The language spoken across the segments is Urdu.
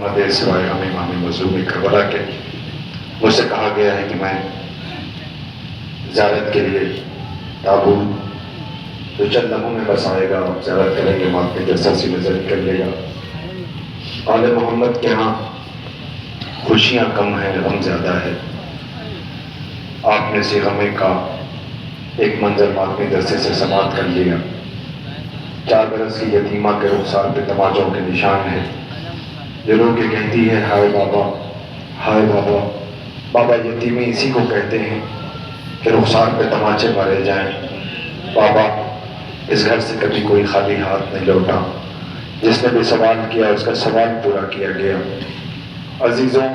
محمد سوائے ہم امام مظلوم کربلا کے، مجھ سے کہا گیا ہے کہ میں زیارت کے لیے تابوت جو چند لمحوں میں بس آئے گا، زیارت کریں گے، ماتم جلسہ سی نظر نکل لے گا۔ آل محمد کے ہاں خوشیاں کم ہیں، غم زیادہ ہے۔ آپ نے سی غمے کا ایک منظر ماتمی جلسے سے سماعت کر لیا۔ 4 برس کی یتیمہ کے رخسار پہ تماچوں کے نشان ہے، جو رو کے کہتی ہے ہائے بابا، ہائے بابا۔ بابا یتیمی اسی کو کہتے ہیں کہ رخسار پہ تماچے مارے جائیں۔ بابا اس گھر سے کبھی کوئی خالی ہاتھ نہیں لوٹا، جس نے بھی سوال کیا اس کا سوال پورا کیا گیا۔ عزیزوں،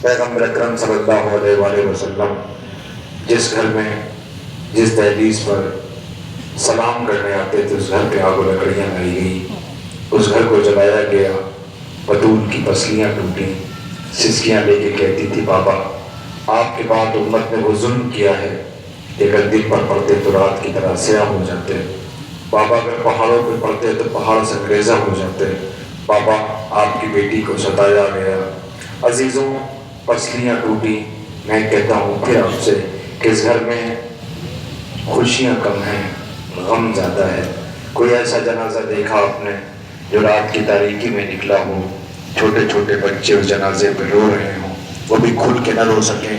پیغمبر اکرم صلی اللہ علیہ وآلہ وسلم جس گھر میں، جس دہلیز پر سلام کرنے آتے تھے، اس گھر پہ آگ و لکڑیاں لائی گئی، اس گھر کو جلایا گیا، بطول کی پسلیاں ٹوٹیں، سسکیاں لے کے کہتی تھی بابا آپ کے بعد امت نے وہ ظلم کیا ہے کہ اگر دن پر پڑتے تو رات کی طرح سیاہ ہو جاتے، بابا اگر پہاڑوں پہ پڑتے تو پہاڑ سنگریزہ ہو جاتے، بابا آپ کی بیٹی کو ستایا گیا۔ عزیزوں، پسلیاں ٹوٹی۔ میں کہتا ہوں پھر آپ سے کہ اس گھر میں خوشیاں کم ہیں، غم زیادہ ہے۔ کوئی ایسا جنازہ دیکھا آپ نے جو رات کی تاریکی میں نکلا ہو، چھوٹے چھوٹے بچے اس جنازے پہ رو رہے ہوں، وہ بھی کھل کے نہ رو سکیں؟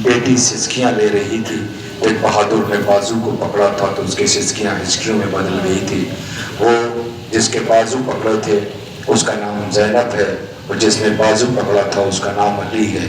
بیٹی سسکیاں لے رہی تھی، ایک بہادر نے بازو کو پکڑا تھا تو اس کی سسکیاں ہچکیوں میں بدل گئی تھی۔ وہ جس کے بازو پکڑے تھے اس کا نام زینب ہے، اور جس نے بازو پکڑا تھا اس کا نام علی ہے۔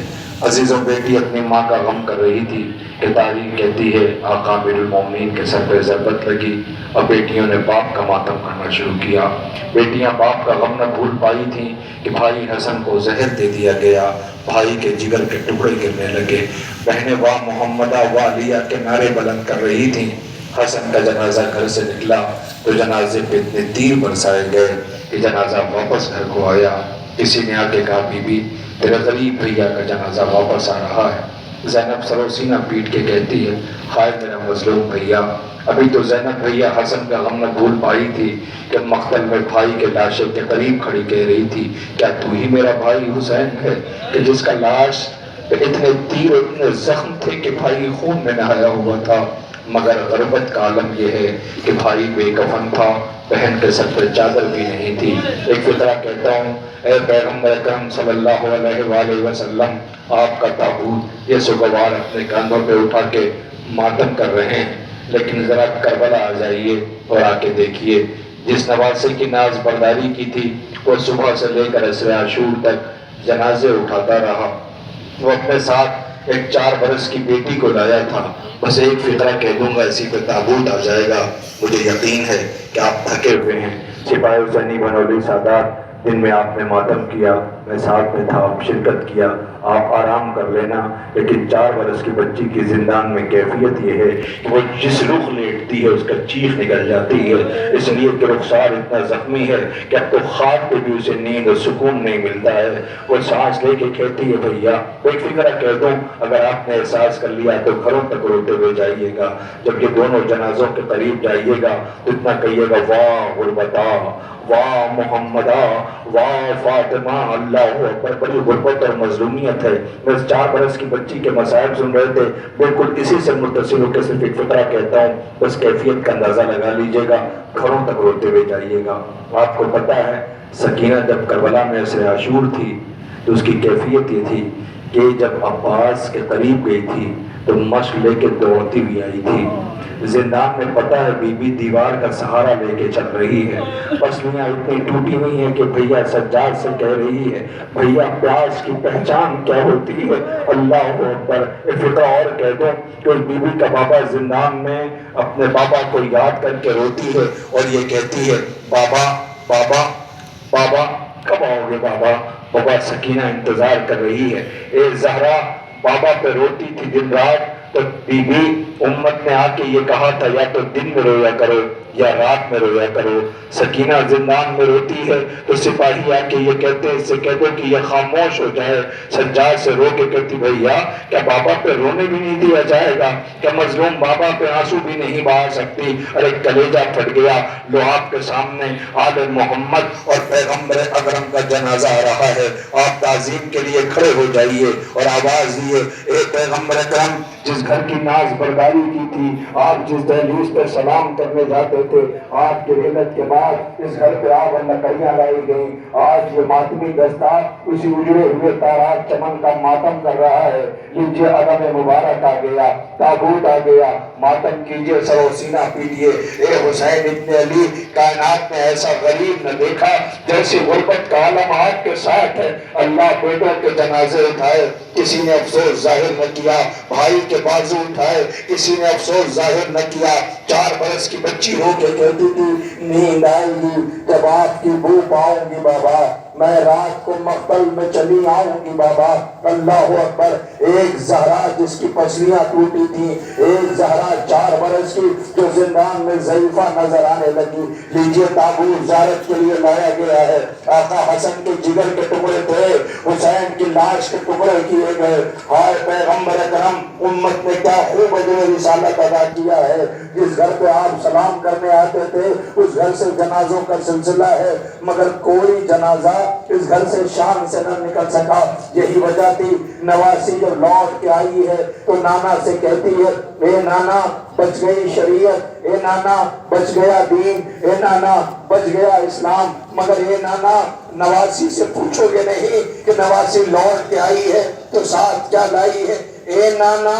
عزیزوں، بیٹی اپنی ماں کا غم کر رہی تھی کہ تاریخ کہتی ہے آقا امیر المومنین کے سر پہ ضربت لگی، اور بیٹیوں نے باپ کا ماتم کرنا شروع کیا۔ بیٹیاں باپ کا غم نہ بھول پائی تھیں کہ بھائی حسن کو زہر دے دیا گیا، بھائی کے جگر کے ٹکڑے گرنے لگے۔ بہنیں واہ محمدہ واہ علیہ کے نعرے بلند کر رہی تھیں۔ حسن کا جنازہ گھر سے نکلا تو جنازے پہ اتنے تیر برسائے گئے کہ جنازہ واپس گھر کو آیا۔ کسی نے آ کے کہا بی بی تیرے غریب بھیا کا جنازہ واپس آ رہا ہے۔ زینب سر و سینہ پیٹ کے کہتی ہے ہائے میرا مظلوم بھیا۔ ابھی تو زینب بھیا حسن کا غم نہ بھول پائی تھی کہ مقتل میں بھائی کے لاشے کے قریب کھڑی کہہ رہی تھی کیا تو ہی میرا بھائی حسین ہے کہ جس کا لاش پہ اتنے تیر اور اتنے زخم تھے کہ بھائی خون میں نہایا ہوا تھا؟ مگر غربت کا عالم یہ ہے کہ بھائی بے کفن تھا، بہن کے سر پہ چادر بھی نہیں تھی۔ ایک فطرہ کہتا ہوں اے پیغمبر اکرم صلی اللہ علیہ وآلہ وسلم، آپ کا تابوت یہ سوگوار اپنے کاندھوں پہ اٹھا کے ماتم کر رہے ہیں، لیکن ذرا کربلا آ جائیے اور آ کے دیکھیے جس نواسے کی ناز برداری کی تھی وہ صبح سے لے کر عصر عاشور تک جنازے اٹھاتا رہا۔ وہ اپنے ساتھ ایک 4 برس کی بیٹی کو لایا تھا۔ بس ایک فطرہ کہہ دوں گا اسی پہ تابوت آ جائے گا۔ مجھے یقین ہے کہ آپ تھکے ہوئے ہیں۔ سپاہی حسینی بنولی سادات، دن میں آپ نے ماتم کیا، میں ساتھ میں تھا، آپ شرکت کیا، آپ آرام کر لینا، لیکن 4 برس کی بچی کی زندان میں کیفیت یہ ہے کہ وہ جس رخ لیٹتی ہے اس کا چیخ نکل جاتی ہے، اس لیے کہ رخسار اتنا زخمی ہے کہ اب تو خواب پہ بھی اسے نیند اور سکون نہیں ملتا ہے۔ وہ سانس لے کے کہتی ہے بھیا، ایک فکرہ کہہ دوں اگر آپ نے احساس کر لیا تو گھروں تک روتے ہوئے جائیے گا، جب یہ دونوں جنازوں کے قریب جائیے گا تو اتنا کہیے گا واہ غربتا، واہ محمدہ، واہ فاطمہ، اللہ اکبر۔ بڑی غربت اور مظلومیت ہے۔ بس 4 برس کی بچی کے مسائل سن رہے تھے، بالکل اسی سے متصل ہو کے صرف ایک فطرہ کہتا ہوں، بس کیفیت کا اندازہ لگا لیجئے گا، گھروں تک روتے ہوئے جائیے گا۔ آپ کو پتہ ہے سکینہ جب کربلا میں عصر عاشور تھی تو اس کی کیفیت یہ تھی کہ جب عباس کے قریب گئی تھی تو مشق لے کے دوڑتی ہوئی آئی تھی۔ زندان میں پتہ ہے بی بی دیوار کا سہارا لے کے چل رہی ہے، پسلیاں اتنی ٹوٹی ہوئی ہیں کہ بھیا سجاد سے کہہ رہی ہے بھیا پیاس کی پہچان کیا ہوتی ہے؟ اللہ اکبر۔ ایک فقرہ اور کہہ دوں کہ اس بی بی کا بابا زندان میں اپنے بابا کو یاد کر کے روتی ہے اور یہ کہتی ہے بابا بابا بابا کب آؤ گے بابا؟ بابا سکینہ انتظار کر رہی ہے۔ اے زہرا بابا پہ روتی تھی دن رات، تو بی بی امت نے آ کے یہ کہا تھا یا تو دن میں رویا کرو یا رات میں رویا کرو۔ سکینہ زندان میں روتی ہے تو سپاہی آ کے یہ کہتے ہیں، اس سے کہہ دو کہ یہ خاموش ہو جائے۔ سجاد سے رو کے کہتی بھیا کیا بابا پہ رونے بھی نہیں دیا جائے گا؟ کیا مظلوم بابا پہ آنسو بھی نہیں بہا سکتی؟ ارے کلیجہ پھٹ گیا۔ لو آپ کے سامنے آل محمد اور پیغمبر اکرم کا جنازہ آ رہا ہے، آپ تعظیم کے لیے کھڑے ہو جائیے اور آواز دیے، اے پیغمبر اکرم جس گھر کی ناز برداری کی تھی، آپ جس دہلیز پہ سلام کرنے جاتے تھے، آپ کی رحلت کے بعد اس گھر پہ آپ لکڑیاں لائی گئیں، آج یہ ماتمی دستہ اسی اجڑے ہوئے تارات چمن کا ماتم کر رہا ہے۔ لیجیے عدم مبارک آ گیا، تابوت آ گیا، ماتم کیجیے، سر و سینہ پیٹیے۔ اے حسین ابن علی، کائنات میں ایسا غریب نہ دیکھا جیسی غربت کا عالم آپ کے ساتھ ہے۔ اللہ بیٹوں کے جنازے اٹھائے، کسی نے افسوس ظاہر نہ کیا، بھائی کے بازو اٹھائے، کسی نے افسوس ظاہر نہ کیا۔ 4 برس کی بچی ہو کے کہتی تھی نیند آئے گی جب آپ کی بو پاؤں گی بابا، میں رات کو مقتل میں چلی آؤں گی بابا۔ اللہ اکبر۔ ایک زہرا جس کی پسلیاں ٹوٹی تھی، ایک زہرا 4 برس کی جو زندان میں ضعیفہ نظر آنے لگی۔ لیجیے تابوت زیارت کے لیے لایا گیا ہے۔ آقا حسن کے جگر کے ٹکڑے تھے، حسین کی لاش کے ٹکڑے کیے گئے۔ ہائے پیغمبر اکرم، امت نے کیا خوب اجر رسالت ادا کیا ہے۔ جس گھر پہ آپ سلام کرنے آتے تھے اس گھر سے جنازوں کا سلسلہ ہے، مگر کوئی جنازہ اس گھر سے شان سے نہ نکل سکا۔ یہی وجہ تھی نواسی جب لوٹ کے آئی ہے تو نانا سے کہتی ہے، اے نانا بچ گئی شریعت، اے نانا بچ گیا دین، اے نانا بچ گیا اسلام، مگر اے نانا نواسی سے پوچھو گے نہیں کہ نواسی لوٹ کے آئی ہے تو ساتھ کیا لائی ہے؟ اے نانا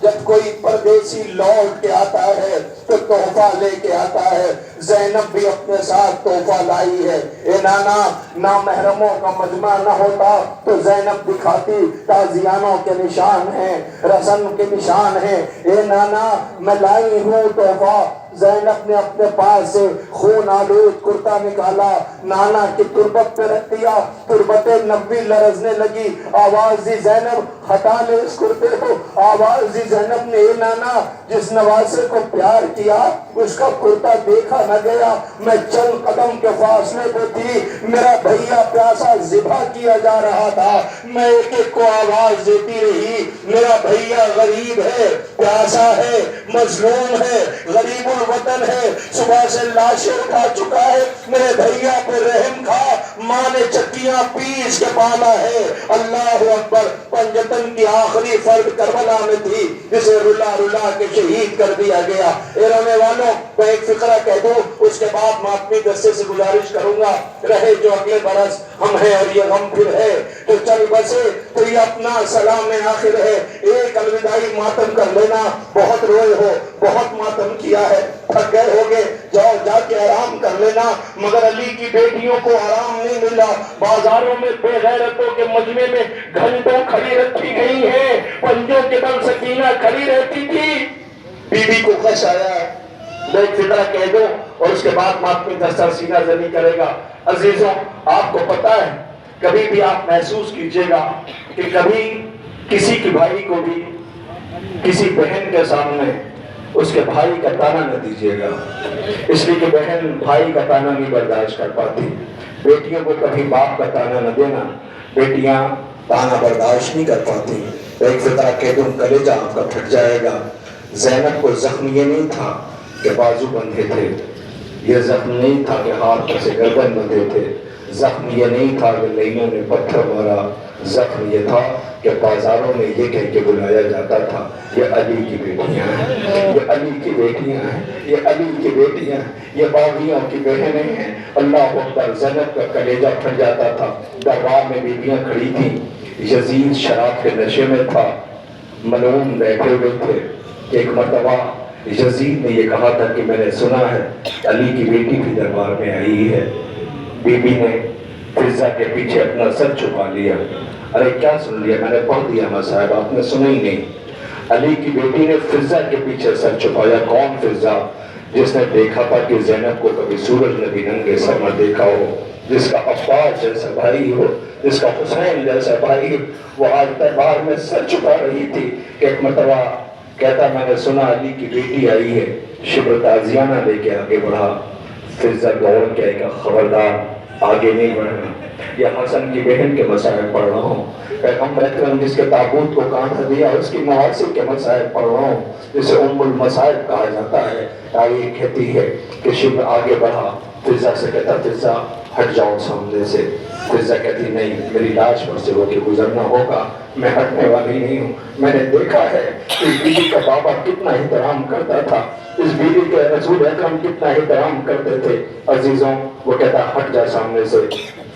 جب کوئی پردیسی لوٹ کے آتا ہے تو تحفہ لے کے آتا ہے، زینب بھی اپنے ساتھ تحفہ لائی ہے۔ اے نانا نامحرموں کا مجمع نہ ہوتا تو زینب دکھاتی تازیانوں کے نشان ہیں، رسم کے نشان ہیں۔ اے نانا میں لائی ہوں تحفہ۔ زینب نے اپنے پاس سے خون آلود کرتا نکالا، نانا کی تربت پہ رکھ دیا، تربت نبی لرزنے لگی۔ آواز دی زینب ہٹا لے اس کرتے کو، آواز دی زینب نے، اے نانا جس نواسے کو پیار کیا اس کا کرتا دیکھا نہ گیا، میں چند قدم کے فاصلے پہ تھی، میرا بھیا پیاسا ذبح کیا جا رہا تھا، میں ایک ایک کو آواز دیتی رہی، میرا بھیا غریب ہے، پیاسا ہے، مظلوم ہے، غریب الوطن ہے، صبح سے لاشیں اٹھا چکا ہے، میرے بھیا پہ رحم کھا، ماں نے چکیاں پیس کے پالا ہے۔ اللہ اکبر۔ پنجتن کی آخری فرد کربلا میں تھی جسے رلا رلا کے شہید کر دیا گیا۔ اے رونے والوں میں ایک فقرہ کہہ دوں، اس کے بعد ماتمی دستے سے گزارش کروں گا، رہے جو اگلے برس ہم ہیں اور یہ غم پھر ہے، جو چل بسے تو یہ اپنا سلام آخر ہے۔ ایک الوداعی ماتم کر لینا، بہت روئے ہو، بہت ماتم کیا ہے، تھک گئے ہوگے، جاؤ جا کے آرام کر لینا، مگر علی کی بیٹیوں کو آرام نہیں ملا۔ بازاروں میں بے غیرتوں کے مجمع میں گھنٹوں کھڑی رکھی گئی ہیں، پنجوں کے بل سکینہ کھڑی رہتی تھی۔ بی بی کو غش آیا، میں ایک فقرہ کہہ دو اور اس کے بعد ماتمی دستہ سینہ زنی کرے گا۔ عزیزوں آپ کو پتا ہے، کبھی بھی آپ محسوس کیجئے گا کہ کبھی کسی کی بھائی کو بھی کسی بہن کے سامنے اس کے بھائی کا تانا نہ دیجیے گا، اس لیے کہ بہن بھائی کا تانا نہیں برداشت کر پاتی۔ بیٹیوں کو کبھی باپ کا تانا نہ دینا، بیٹیاں تانا برداشت نہیں کر پاتی۔ ایک فقرہ کہہ دوں، کلیجہ آپ کا پھٹ جائے گا۔ زینب کو زخم یہ نہیں تھا کہ بازو بندھے تھے، یہ زخم نہیں تھا کہ ہاتھ سے گردن بندھے تھے، زخم یہ نہیں تھا کہ لینوں نے پتھر مارا، زخم یہ تھا کہ بازاروں میں یہ کہہ کے بلایا جاتا تھا، یہ علی کی بیٹیاں ہیں، یہ علی کی بیٹیاں ہیں، یہ علی کی بیٹیاں ہیں، یہ باغیوں کی بہنیں ہیں۔ اللہ اکبر۔ زینب کا کلیجہ پھٹ جاتا تھا۔ دربار میں بیٹیاں کھڑی تھیں، یزید شراب کے نشے میں تھا، ملعون بیٹھے ہوئے تھے۔ ایک مرتبہ یزید نے یہ کہا تھا کہ میں نے سنا ہے علی کی بیٹی بھی دربار میں آئی ہے۔ بی بی نے فضہ کے پیچھے اپنا سر چھپا لیا۔ ارے کیا سن لیا؟ میں نے پڑھ دیا ماں صاحب، آپ نے سنا ہی نہیں۔ علی کی بیٹی نے فضہ کے پیچھے سر چھپایا۔ کون فضہ؟ جس نے دیکھا تھا کہ زینب کو کبھی سورج نے بھی ننگے سر نہ دیکھا ہو، جس کا عباس جیسا بھائی ہو، جس کا حسین جیسا بھائی، وہ آج دربار میں سر چھپا رہی تھی کہ ایک مرتبہ کہتا میں نے سنا علی کی بیٹی آئی ہے۔ شبر تازیانہ لے کے آگے بڑھا، فضا دوڑ کے کہا خبردار آگے نہیں بڑھنا۔ یہ حسن کی بہن کے مسائل پڑھ رہا ہوں، پیغمبر اکرم جس کے تابوت کو کاندھا دیا اس کی مواسم کے مسائل پڑھ رہا ہوں، جسے ام المسائل کہا جاتا ہے۔ آئیے کہتی ہے کہ شبر آگے بڑھا، فضا سے کہتا فضا ہٹ جاؤ سامنے سے۔ فضا کہتی نہیں، میری لاش پر سے ہو کے گزرنا ہوگا، میں ہٹنے والی نہیں ہوں۔ میں نے دیکھا ہے کہ اس بیوی کا بابا کتنا احترام کرتا تھا، اس بیوی کے رسول اکرم کتنا احترام کرتے تھے۔ عزیزوں وہ کہتا ہٹ جا سامنے سے۔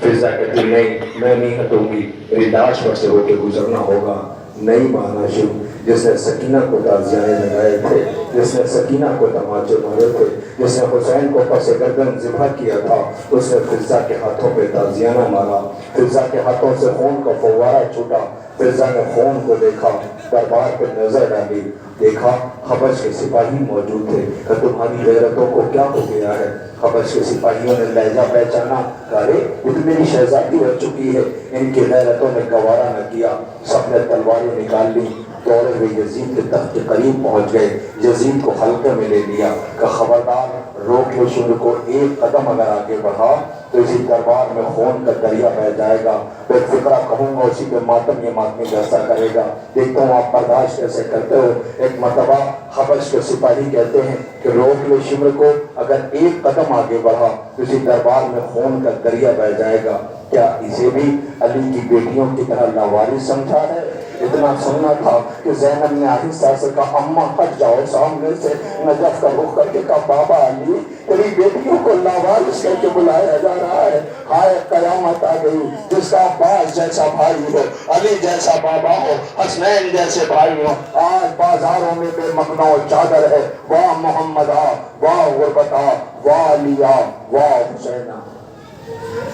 فضا کہتی نہیں، میں نہیں ہٹوں گی، میری لاش پر سے ہو کے گزرنا ہوگا۔ نہیں مانا شب، جس نے سکینہ کو تازیانے لگائے تھے، جس نے سکینہ کو تماچے مارے تھے، جس نے حسین کو پس گردن ذبح کیا تھا، اس نے فضا کے ہاتھوں پہ تازیانہ مارا، فضا کے ہاتھوں سے خون کا فوارہ چھوٹا۔ فضا نے خون کو دیکھا، دربار پہ نظر ڈالی، دیکھا حبش کے سپاہی موجود تھے کہ تمہاری غیرتوں کو کیا ہو گیا ہے۔ حبش کے سپاہیوں نے لہجہ پہچانا، ارے یہ تو میری شہزادی ہو چکی ہے۔ ان کی غیرتوں نے گوارا نہ کیا، سب نے تلواریں نکال لی، دوڑے ہوئے یزید کے تخت کے قریب پہنچ گئے، یزید کو حلقے میں لے لیا کہ خبردار روک لو شمر کو، ایک قدم اگر آگے بڑھا تو اسی دربار میں خون کا دریا بہہ جائے گا، تو ایک فقرہ کہوں گا اسی پہ ماتم یہ ماتمی جیسا کرے گا، دیکھتا ہوں آپ برداشت کیسے کرتے ہو۔ ایک مرتبہ حبش کے سپاہی کہتے ہیں کہ روک لو شمر کو، اگر ایک قدم آگے بڑھا تو اسی دربار میں خون کا دریا بہہ جائے گا۔ کیا اسے بھی علی کی بیٹیوں کی طرح لاوارث سمجھا ہے؟ اتنا سننا تھا کہ زینب نے آہستہ سے کہا اماں ہٹ جاؤ سامنے سے۔ نجف کا رخ کر کے کہا بابا علی تیری بیٹیوں کو لاوارث کر کے بلایا جا رہا ہے، ہائے قیامت آ گئی۔ جس کا عباس جیسا بھائی ہو، علی جیسا بابا ہو، حسنین جیسے بھائی ہو، آج بازاروں میں بے مقنع چادر ہے، واہ محمد واہ غربت واہ علی واہ حسین۔